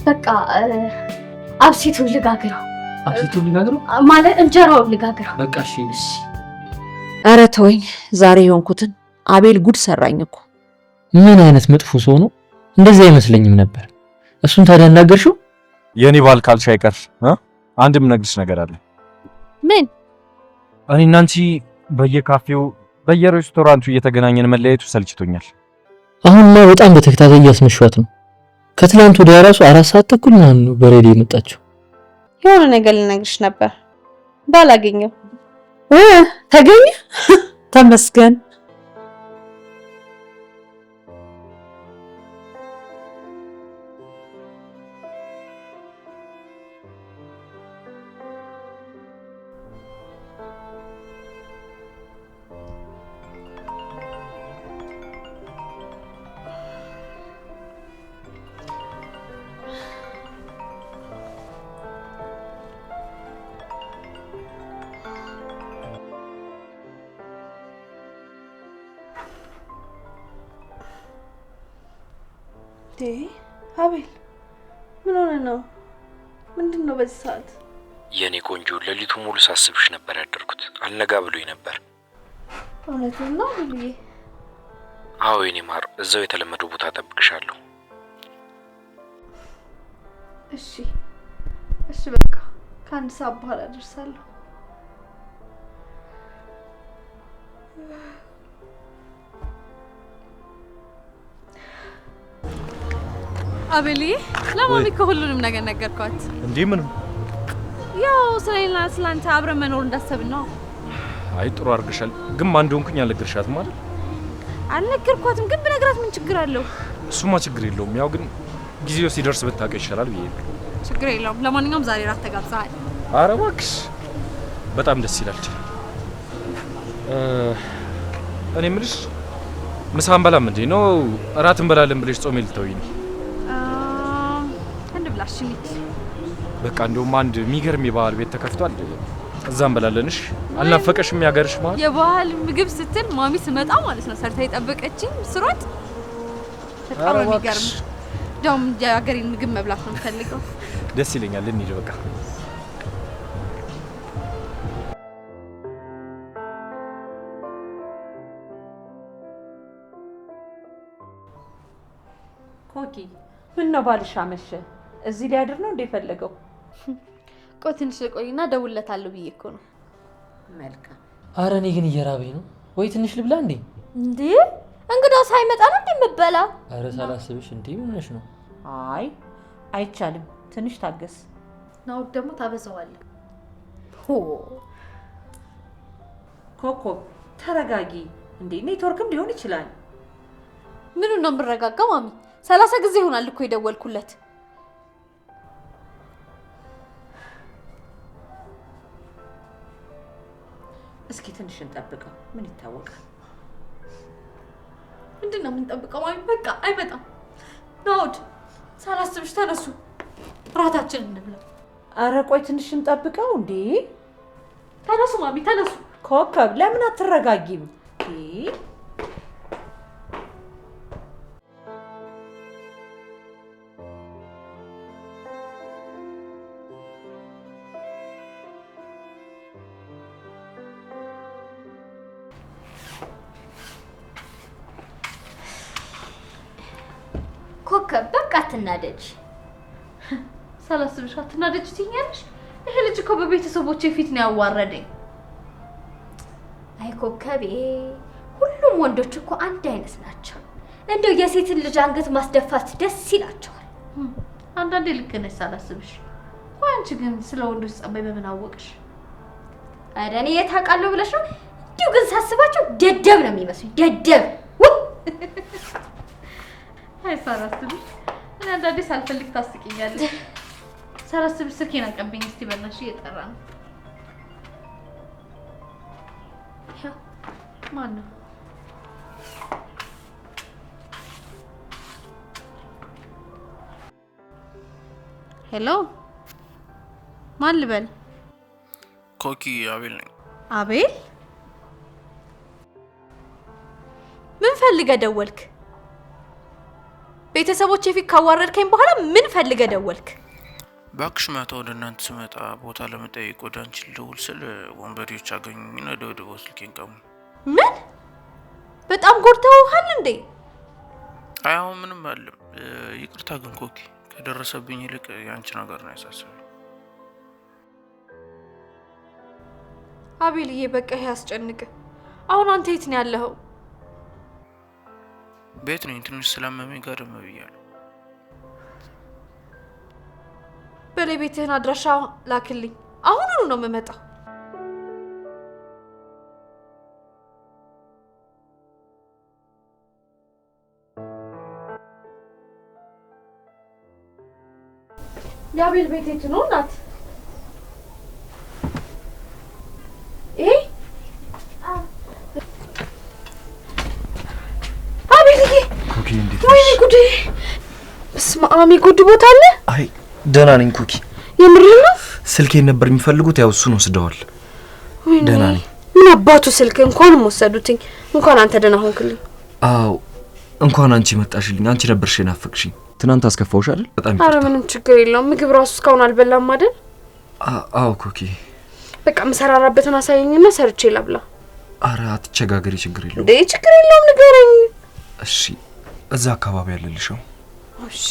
በቃ አብሲቱን ልጋግረው። አብሲቱን ልጋግረው ማለት እንጀራውን ልጋግረው። በቃ እሺ። ኧረ ተወኝ። ዛሬ የሆንኩትን አቤል ጉድ ሰራኝ እኮ። ምን አይነት መጥፎ ሰው ነው? እንደዚህ አይመስለኝም ነበር። እሱን ታዲያ እናገርሽው? የኔ ባል ካልሽ አይቀር አንድም ነግርሽ ነገር አለ። ምን? እኔና አንቺ በየካፌው በየሬስቶራንቱ እየተገናኘን መለያየቱ ሰልችቶኛል። አሁንማ በጣም በተከታታይ እያስመሿት ነው። ከትላንት ወዲያ ራሱ 4 ሰዓት ተኩል ምናምን ነው በሬዲዮ የመጣችው። የሆነ ነገር ልነግርሽ ነበር ባላገኘው። ተገኘ? ተመስገን። አቤል ምን ሆነ ነው? ምንድነው በዚህ ሰዓት? የኔ ቆንጆ ለሊቱ ሙሉ ሳስብሽ ነበር ያደርኩት። አልነጋ ብሎኝ ነበር። እውነቱን ነው ብዬ? አዎ የኔ ማር፣ እዛው የተለመደው ቦታ ጠብቅሻለሁ። እሺ እሺ፣ በቃ ከአንድ ሰዓት በኋላ ደርሳለሁ። አቤል ለማሚ ከሁሉንም ነገር ነገርኳት። እንዴ ምን? ያው ስለሌላ ስላንተ አብረን መኖር እንዳሰብን ነው። አይ ጥሩ አድርገሻል። ግን ማን እንደሆንኩኝ አልነገርሻትም ማለት? አልነገርኳትም፣ ግን ብነግራት ምን ችግር አለው? እሱማ ችግር የለውም። ያው ግን ጊዜው ሲደርስ ብታውቀው ይሻላል ብዬ ነው። ችግር የለውም። ለማንኛውም ዛሬ ራት ተጋብዘሃል። ኧረ እባክሽ በጣም ደስ ይላል። እኔ የምልሽ ምሳ እንበላም እንዴ? ነው እራት እንበላለን ብለሽ ጾሜ ልተውኝ ነው? በቃ እንደውም አንድ የሚገርም የባህል ቤት ተከፍቷል፣ እዛ እንበላለንሽ። አልናፈቀሽም? ያገርሽ ማለት የባህል ምግብ ስትል ማሚ ስመጣ ማለት ነው ሰርታ የጠበቀችኝ ስሮጥ በጣም የሚገርም። ደም የሀገሬን ምግብ መብላት ነው የምፈልገው። ደስ ይለኛል። እንሂድ በቃ። ኮኪ ምን ነው ባልሽ አመሸ? እዚህ ሊያድር ነው እንደ ፈለገው? ቆይ ትንሽ ልቆይና ደውለታለሁ ብዬ እኮ ነው። መልካም። ኧረ እኔ ግን እየራበኝ ነው። ወይ ትንሽ ልብላ እንዴ? እንዴ እንግዳው ሳይመጣ ነው እንደምበላ? ኧረ ሳላስብሽ እንዴ ምን ሆነሽ ነው? አይ አይቻልም፣ ትንሽ ታገስ። ነው ደግሞ ታበዛዋለህ። ኮኮ ተረጋጊ እንዴ። ኔትወርክም ሊሆን ይችላል። ምኑ ነው የምረጋጋው ማሚ? 30 ጊዜ ይሆናል እኮ የደወልኩለት። እስኪ ትንሽ እንጠብቀው፣ ምን ይታወቃል? ምንድነው የምንጠብቀው ማሚ? በቃ አይመጣም። ናውድ ሳላስብሽ ተነሱ፣ ራታችን እንብላ። አረ ቆይ ትንሽ እንጠብቀው እንዴ። ተነሱ ማሚ ተነሱ። ኮከብ ለምን አትረጋጊም? ኮከብ በቃ አትናደጅ። ሳላስብሽ አትናደጅ ትይኛለሽ? ይሄ ልጅ እኮ በቤተሰቦቼ ፊት ነው ያዋረደኝ። አይ ኮከቤ፣ ሁሉም ወንዶች እኮ አንድ አይነት ናቸው። እንደው የሴትን ልጅ አንገት ማስደፋት ደስ ይላቸዋል። አንዳንዴ ልክ ነሽ ሳላስብሽ። ቆይ አንቺ ግን ስለ ወንዶች ጸባይ በምን አወቅሽ? ኧረ እኔ የት አውቃለሁ ብለሽ ነው? እንዲሁ ግን ሳስባቸው ደደብ ነው የሚመስሉኝ፣ ደደብ። አይ ሳላስብሽ፣ እኔ አንዳንዴ ሳልፈልግ ታስቂኛለሽ። ሳላስብሽ ስልኬን አቀብኝ እስቲ በእናትሽ፣ እየጠራ ነው። ያው ማን ነው? ሄሎ፣ ማን ልበል? ኮኪ አቤል ነኝ። አቤል? ምን ፈልገህ ደወልክ? ቤተሰቦቼ ፊት ካዋረድከኝ በኋላ ምን ፈልገ ደወልክ? ባክሽ ማታ ወደ እናንተ ስመጣ ቦታ ለመጠየቅ ወደ አንቺ ልደውል ስል ወንበዴዎች አገኙኝና ደውድበው ስልኬን ቀሙ። ምን? በጣም ጎድተውሃል እንዴ? አይ አሁን ምንም አለም። ይቅርታ ግን ኮኪ ከደረሰብኝ ይልቅ ያንቺ ነገር ነው ያሳሰበኝ። አቤልዬ በቃ ይሄ ያስጨንቅ። አሁን አንተ የት ነው ያለኸው? ቤት ነኝ። ትንሽ ስላመመኝ ጋደም ብያለሁ። በለቤትህን አድራሻ ላክልኝ። አሁኑኑ ነው የምመጣው። የአቤል ቤት የት ነው እናት? አቤልዬ ኮኪ እንዴት ነሽ? ወይኔ ጉዴ! በስመ አብ ጉድ ቦታ አለ። አይ ደህና ነኝ ኮኪ። የምርህ ነው? ስልኬን ነበር የሚፈልጉት፣ ያው እሱን ወስደዋል። ደህና ነኝ። ምን አባቱ ስልክ እንኳንም ወሰዱትኝ። እንኳን አንተ ደህና ሆንክልኝ። አዎ እንኳን አንቺ መጣሽልኝ። አንቺ ነበርሽ የናፈቅሽኝ። ትናንት አስከፋውሽ አይደል? በጣም ይቅርታ። ኧረ ምንም ችግር የለውም። ምግብ ራሱ እስካሁን አልበላም አይደል? አዎ ኮኪ። በቃ መሰራራበትን አሳየኝና ሰርቼ ላብላ። ኧረ አትቸጋገሪ፣ ችግር የለውም። እንዴ ችግር የለውም፣ ንገረኝ። እሺ እዛ አካባቢ ያለልሽው? እሺ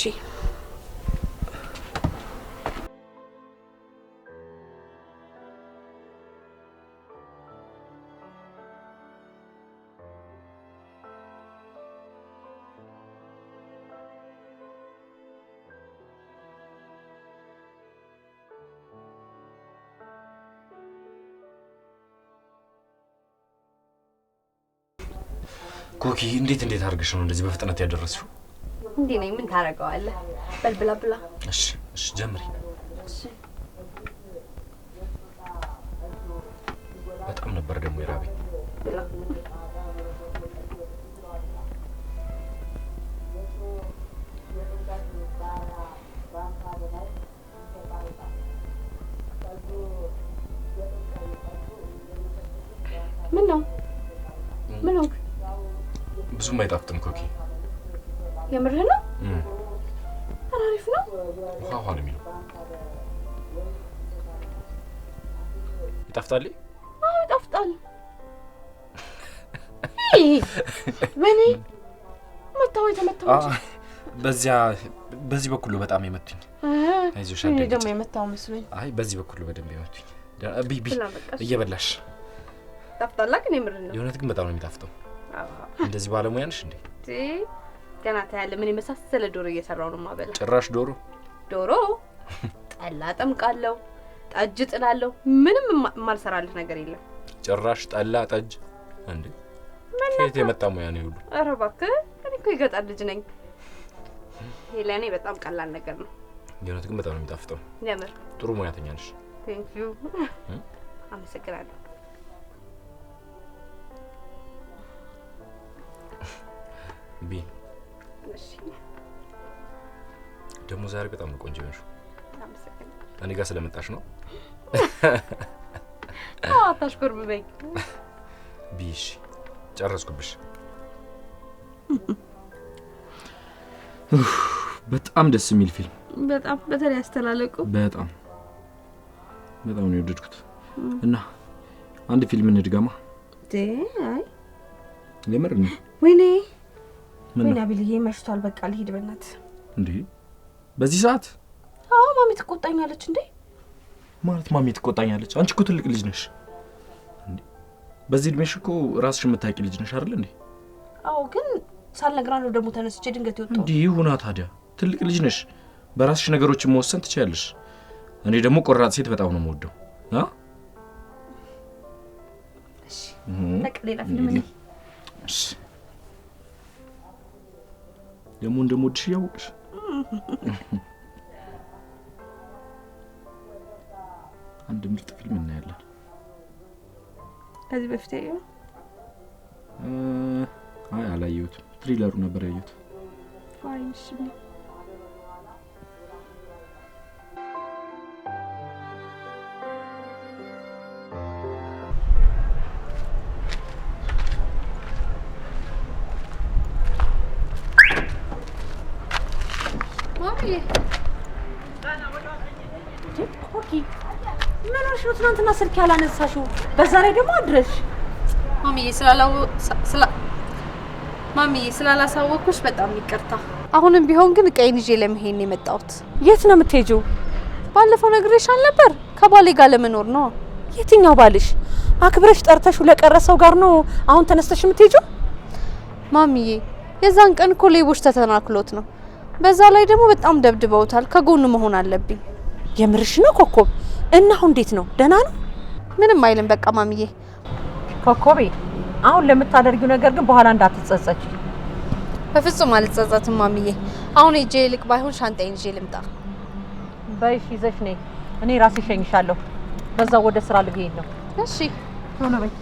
ኮኪ እንዴት አድርገሽ ነው እንደዚህ በፍጥነት ያደረስሽው? እንዴ ነኝ ምን ታረጋዋለህ? በልብላ ብላ። እሺ ጀምሪ። በጣም ነበር ደግሞ የራበኝ። ምን ነው? ብዙም አይጣፍጥም ኮኪ። የምርህ ነው? አሪፍ ነው። ውሃ ነው የሚለው። ይጣፍጣል? አዎ ይጣፍጣል። ምን መታው የተመታው? በዚህ በኩል በጣም የመቱኝ። አይዞሽ እኔ ደግሞ የመታው መስሎኝ። አይ በዚህ በኩል በደንብ የመቱኝ። ቢቢ እየበላሽ ታፍጣላክ? እኔ ምርህ ነው። የሆነት ግን በጣም ነው የሚጣፍጠው። እንደዚህ ባለሙያ ነሽ እንዴ? ገና ታያለህ። ምን የመሳሰለ ዶሮ እየሰራው ነው ማበላ። ጭራሽ ዶሮ ጠላ ጠምቃለሁ፣ ጠጅ ጥላለሁ። ምንም ማልሰራልህ ነገር የለም። ጭራሽ ጠላ ጠጅ እንዴ? ከየት የመጣ ሙያ ነው ሁሉ? ኧረ እባክህ እኔ እኮ የገጠር ልጅ ነኝ። ይሄ ለእኔ በጣም ቀላል ነገር ነው። የሆነት ግን በጣም ነው የሚጣፍጠው። የምር ጥሩ ሙያተኛ ነሽ። ቴንክ ዩ አመሰግናለሁ። ቢ እሺ ደግሞ ዛሬ በጣም ነው ቆንጆ ነሽ። አመሰግናለሁ። እኔ ጋር ስለመጣሽ ነው። አታሽኮርምበኝ። ቢሽ ጨረስኩብሽ። በጣም ደስ የሚል ፊልም። በጣም በተለይ አስተላለቁ በጣም ነው የወደድኩት። እና አንድ ፊልም እንድገማ። አይ የምር ነው? ወይኔ አቤልዬ መሽቷል። በቃ ልሂድ በእናትህ። እንዴ በዚህ ሰዓት? አዎ ማሚ ትቆጣኛለች። እንዴ ማለት ማሚ ትቆጣኛለች? አንቺ እኮ ትልቅ ልጅ ነሽ እንዴ። በዚህ እድሜሽ እኮ ራስሽ የምታውቂ ልጅ ነሽ አይደል እንዴ? አዎ ግን ሳልነግራት ነው ደግሞ ተነስቼ ድንገት ይወጣው። እንዴ ይሁና ታዲያ። ትልቅ ልጅ ነሽ፣ በራስሽ ነገሮችን መወሰን ትችያለሽ። እኔ ደግሞ ቆራጥ ሴት በጣም ነው የምወደው። እሺ በቃ ሌላ ፊልም ነው። እሺ ደግሞ እንደምወድሽ ያውቅሽ። አንድ ምርጥ ፊልም እናያለን። ከዚህ በፊት ያየው? አይ አላየሁትም። ትሪለሩ ነበር ያየሁት። ፋይንሽ ማሚዬ ኮኪ ምን ሆነሽ ነው ትናንትና ስልክ ያላነሳሽው? በዛ ላይ ደግሞ አድረሽ። ማሚዬ ስላላሳወኩሽ በጣም ይቅርታ። አሁንም ቢሆን ግን እቃዬን ይዤ ለመሄድ ነው የመጣሁት። የት ነው የምትሄጂው? ባለፈው ነግሬሻል ነበር፣ ከባሌ ጋር ለመኖር ነው። የትኛው ባልሽ? አክብረሽ ጠርተሽ ለቀረሰው ጋር ነው አሁን ተነስተሽ የምትሄጂው? ማሚዬ የዛን ቀን እኮ ሌቦች ተተናክሎት ነው። በዛ ላይ ደግሞ በጣም ደብድበውታል። ከጎኑ መሆን አለብኝ። የምርሽ ነው ኮኮብ? እና አሁን እንዴት ነው? ደህና ነው? ምንም አይልም። በቃ ማሚዬ። ኮኮቤ አሁን ለምታደርጊው ነገር ግን በኋላ እንዳትጸጸች። በፍጹም አልጸጸትም ማሚዬ። አሁን ሂጄ ልቅ ባይሆን ሻንጣዬን ይዤ ልምጣ። በይሽ ይዘሽ ነይ። እኔ ራሴ እሸኝሻለሁ። በዛው ወደ ስራ ልሄድ ነው። እሺ ቶሎ በይ።